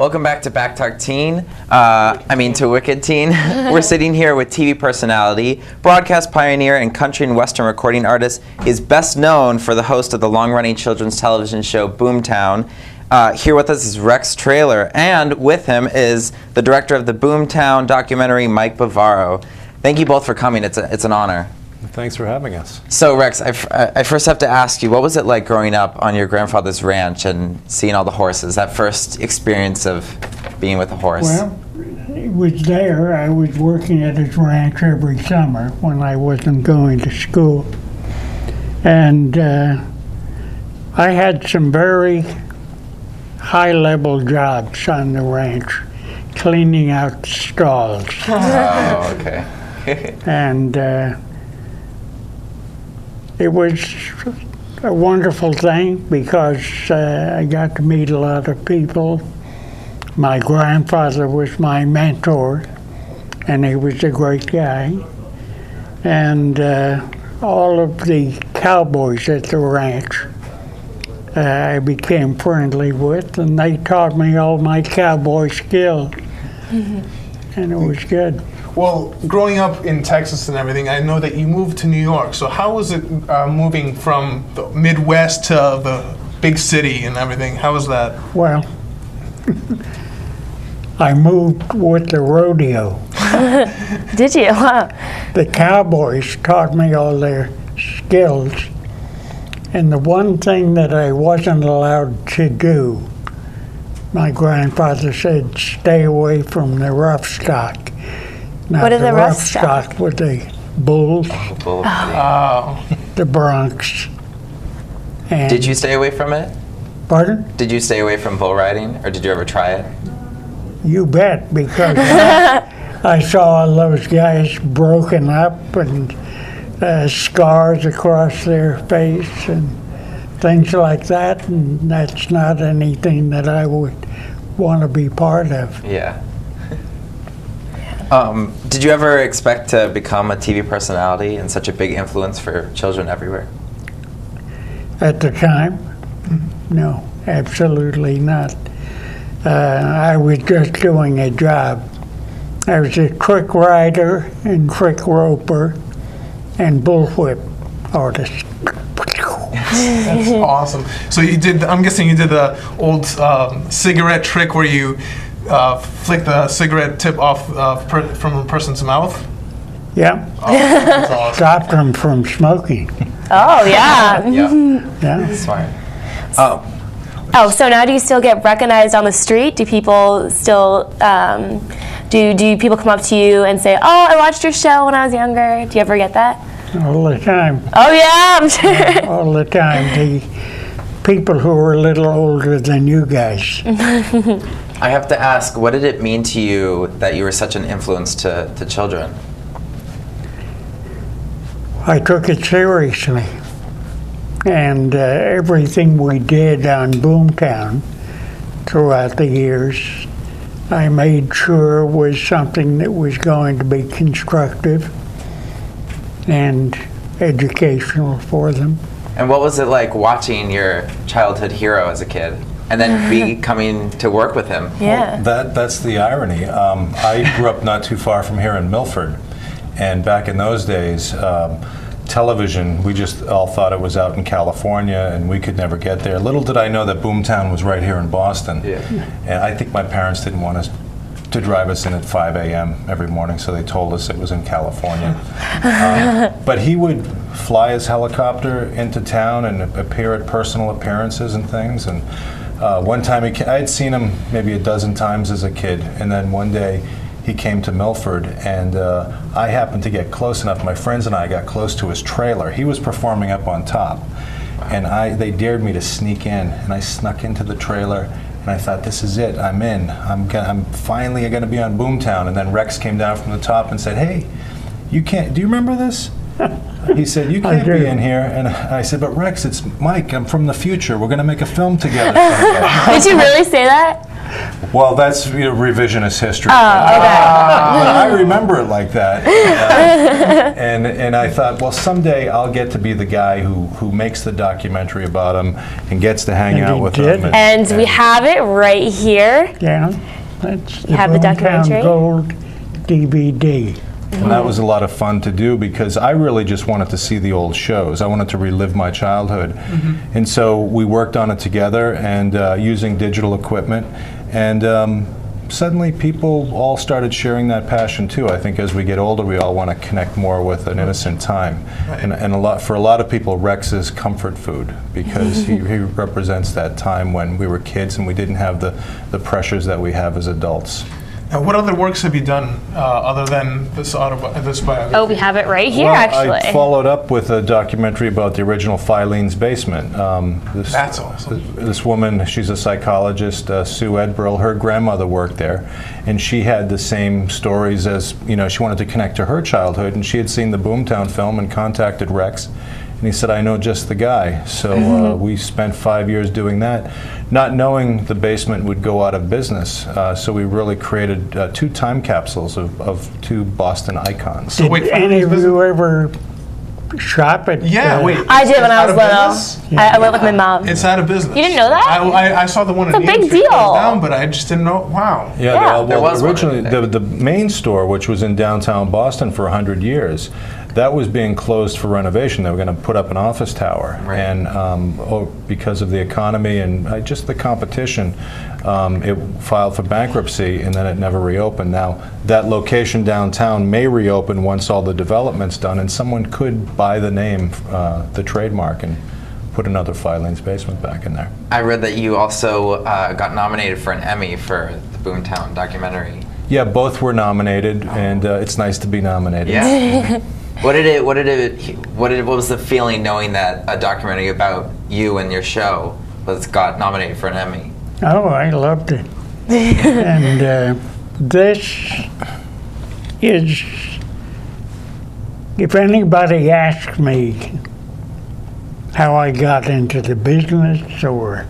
Welcome back to Back Talk Teen. To Wicked Teen. We're sitting here with TV personality, broadcast pioneer, and country and western recording artist. Is best known for the host of the long-running children's television show Boomtown. Here with us is Rex Traylor, and with him is the director of the Boomtown documentary, Mike Bavaro. Thank you both for coming. It's an honor. Thanks for having us. So Rex, I first have to ask you, what was it like growing up on your grandfather's ranch and seeing all the horses, that first experience of being with a horse? Well, it was there. I was working at his ranch every summer when I wasn't going to school. And I had some very high-level jobs on the ranch, cleaning out stalls. Oh, okay. And it was a wonderful thing because I got to meet a lot of people. My grandfather was my mentor, and he was a great guy. And all of the cowboys at the ranch I became friendly with, and they taught me all my cowboy skills. And it was good. Well, growing up in Texas and everything, I know that you moved to New York. So how was it moving from the Midwest to the big city and everything? How was that? Well, I moved with the rodeo. Did you? Wow. The cowboys taught me all their skills. And the one thing that I wasn't allowed to do, my grandfather said, stay away from the rough stock. Now, what are the rough stock? With the bulls, the broncs. And Did you stay away from it? Pardon? Did you stay away from bull riding, or did you ever try it? You bet, because I saw all those guys broken up and scars across their face and things like that, and that's not anything that I would want to be part of. Yeah. Did you ever expect to become a TV personality and such a big influence for children everywhere? At the time, no, absolutely not. I was just doing a job. I was a trick rider and trick roper and bullwhip artist. That's awesome. So you did, I'm guessing you did the old cigarette trick where you flick the cigarette tip off from a person's mouth? Yeah. Oh, that's awesome. Stopped them from smoking. Oh, yeah. Yeah. Smart. Oh, so now do you still get recognized on the street? Do people still, do people come up to you and say, oh, I watched your show when I was younger? Do you ever get that? All the time. Oh, yeah, I'm sure. All the time. The people who are a little older than you guys. I have to ask, what did it mean to you that you were such an influence to children? I took it seriously. And everything we did on Boomtown throughout the years, I made sure was something that was going to be constructive and educational for them. And what was it like watching your childhood hero as a kid and then coming to work with him? Yeah. Well, that's the irony. I grew up not too far from here in Milford, and back in those days, television, we just all thought it was out in California and we could never get there. Little did I know that Boomtown was right here in Boston. Yeah. And I think my parents didn't want us to drive us in at 5 a.m. every morning, so they told us it was in California. But he would fly his helicopter into town and appear at personal appearances and things. And one time, I had seen him maybe a dozen times as a kid, and then one day he came to Milford, and I happened to get close enough. My friends and I got close to his trailer. He was performing up on top, and they dared me to sneak in, and I snuck into the trailer. And I thought, this is it. I'm in. I'm finally going to be on Boomtown. And then Rex came down from the top and said, "Hey, you can't. Do you remember this?" He said, "You can't be in here." And I said, "But Rex, it's Mike. I'm from the future. We're going to make a film together." Did you really say that? Well, that's revisionist history. Oh, okay. But I remember it like that. And I thought, well, someday I'll get to be the guy who makes the documentary about him and gets to hang And out he with did. him. And we have it right here. Yeah, that's the have the Boomtown documentary? Gold DVD. And that was a lot of fun to do because I really just wanted to see the old shows. I wanted to relive my childhood. And so we worked on it together and using digital equipment. And suddenly people all started sharing that passion too. I think as we get older, we all want to connect more with an innocent time. And for a lot of people, Rex is comfort food because he represents that time when we were kids and we didn't have the pressures that we have as adults. Now, what other works have you done other than this biography? Oh, we have it right here, Well, actually. I followed up with a documentary about the original Filene's Basement. That's awesome. This woman, she's a psychologist, Sue Edbrill. Her grandmother worked there, and she had the same stories as, she wanted to connect to her childhood, and she had seen the Boomtown film and contacted Rex, and he said, I know just the guy. So we spent 5 years doing that, not knowing the basement would go out of business. So we really created 2 time capsules of 2 Boston icons. So wait, Did any of you ever shop at? Yeah, wait. I did when I was Out of little. business? I went with my mom. It's out of business. You didn't know that? I saw the one in It's a big Main Street deal. closed down, but I just didn't know. Wow. Yeah. Well, There was one originally in the main store, which was in downtown Boston for 100 years, that was being closed for renovation. They were going to put up an office tower, Right. and because of the economy and just the competition, it filed for bankruptcy, and then it never reopened. Now, that location downtown may reopen once all the development's done, and someone could buy the name, the trademark, and put another Filene's Basement back in there. I read that you also got nominated for an Emmy for the Boomtown documentary. Yeah, both were nominated, and it's nice to be nominated. Yeah. What was the feeling knowing that a documentary about you and your show got nominated for an Emmy? Oh, I loved it. And this is, if anybody asks me how I got into the business or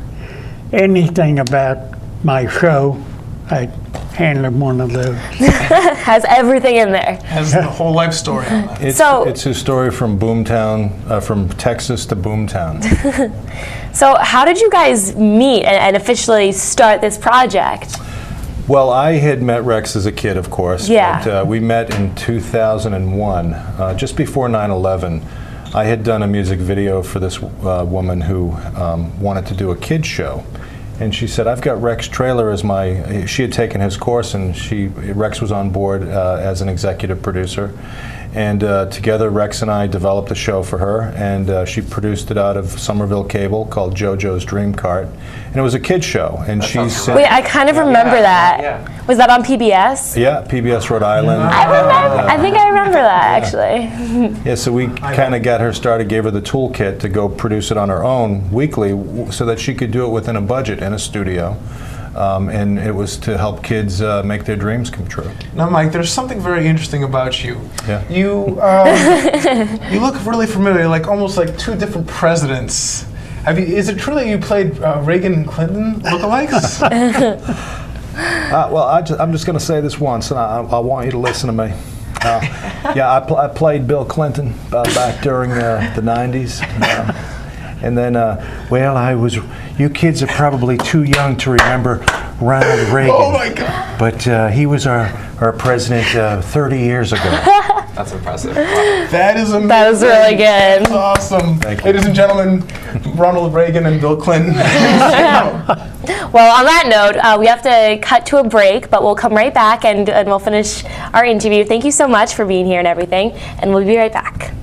anything about my show, I hand them one of those. Has everything in there. Has the whole life story on that. It's a story from Boomtown, from Texas to Boomtown. So how did you guys meet and officially start this project? Well, I had met Rex as a kid, of course. Yeah. But we met in 2001, just before 9/11. I had done a music video for this woman who wanted to do a kids show. And she said, I've got Rex Trailer as my, she had taken his course, and Rex was on board as an executive producer. And together, Rex and I developed a show for her, and she produced it out of Somerville Cable called JoJo's Dream Cart. And it was a kid's show. And she said, Wait, I kind of remember that. Yeah. Was that on PBS? yeah, PBS Rhode Island. I think I remember that, actually. Yeah, so we kind of got her started, gave her the toolkit to go produce it on her own weekly so that she could do it within a budget in a studio. And it was to help kids make their dreams come true. Now, Mike, there's something very interesting about you. Yeah. You look really familiar, like almost like 2 different presidents. Is it true that you played Reagan and Clinton lookalikes? Well, I'm just going to say this once, and I want you to listen to me. Yeah, I played Bill Clinton back during the 90s. And then, you kids are probably too young to remember Ronald Reagan. Oh my God. But he was our president 30 years ago. That's impressive. Wow. That is amazing. That was really good. That's awesome. Thank you. Ladies and gentlemen, Ronald Reagan and Bill Clinton. Well, on that note, we have to cut to a break, but we'll come right back and we'll finish our interview. Thank you so much for being here and everything, and we'll be right back.